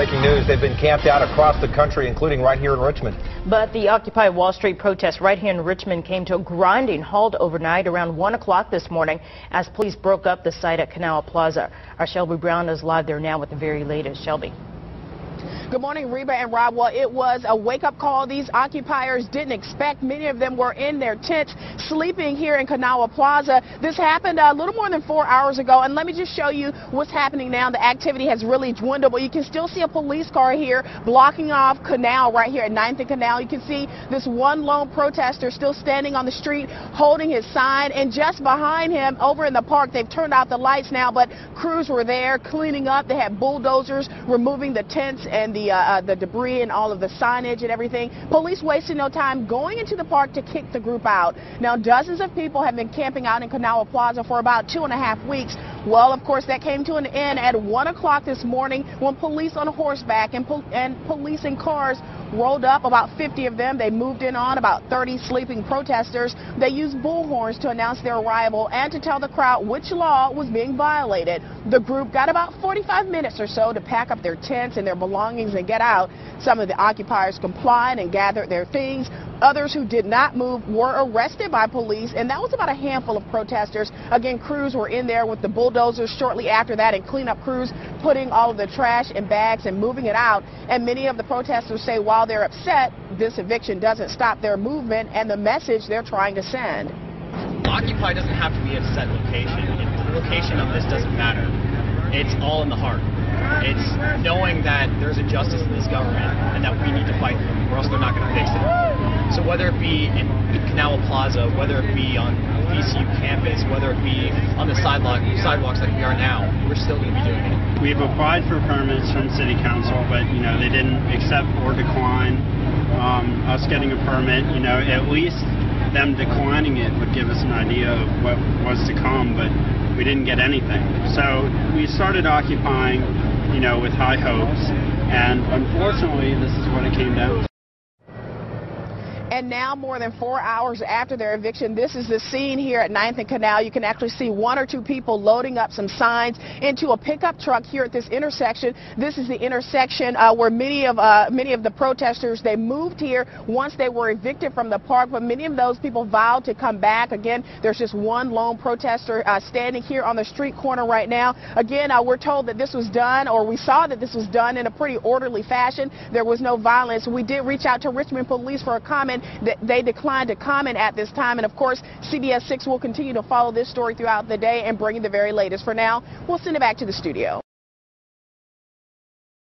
Breaking news, they've been camped out across the country, including right here in Richmond. But the Occupy Wall Street protest right here in Richmond came to a grinding halt overnight around 1 o'clock this morning as police broke up the site at Canal Plaza. Our Shelby Brown is live there now with the very latest. Shelby. Good morning, Reba and Rob. Well, it was a wake-up call these occupiers didn't expect. Many of them were in their tents sleeping here in Canal Plaza. This happened a little more than 4 hours ago, and let me just show you what's happening now. The activity has really dwindled, but you can still see a police car here blocking off Canal right here at 9th and Canal. You can see this one lone protester still standing on the street holding his sign, and just behind him over in the park, they've turned out the lights now, but crews were there cleaning up. They had bulldozers removing the tents and the debris and all of the signage and everything. Police wasted no time going into the park to kick the group out. Now, dozens of people have been camping out in Canal Plaza for about 2.5 weeks. Well, of course, that came to an end at 1 o'clock this morning when police on horseback and police in cars rolled up, about 50 of them. They moved in on about 30 sleeping protesters. They used bullhorns to announce their arrival and to tell the crowd which law was being violated. The group got about 45 minutes or so to pack up their tents and their belongings and get out. Some of the occupiers complied and gathered their things. Others who did not move were arrested by police, and that was about a handful of protesters. Again, crews were in there with the bulldozers shortly after that, and cleanup crews putting all of the trash in bags and moving it out. And many of the protesters say while they're upset, this eviction doesn't stop their movement and the message they're trying to send. Occupy doesn't have to be a set location. The location of this doesn't matter. It's all in the heart. It's knowing that there's a justice in this government and that we need to fight them, or else they're not going to fix it. So whether it be in Canal Plaza, whether it be on VCU campus, whether it be on the sidewalks like we are now, we're still going to be doing it. We've applied for permits from City Council, but they didn't accept or decline us getting a permit. At least them declining it would give us an idea of what was to come, but we didn't get anything. So we started occupying, with high hopes, and unfortunately, this is what it came down to. And now, more than 4 hours after their eviction, this is the scene here at 9th and Canal. You can actually see one or two people loading up some signs into a pickup truck here at this intersection. This is the intersection where many of the protesters, they moved here once they were evicted from the park, but many of those people vowed to come back. Again, there's just one lone protester standing here on the street corner right now. Again, we're told that this was done, or we saw that this was done in a pretty orderly fashion. There was no violence. We did reach out to Richmond police for a comment. They declined to comment at this time, and of course CBS 6 will continue to follow this story throughout the day and bring you the very latest. For now, we'll send it back to the studio.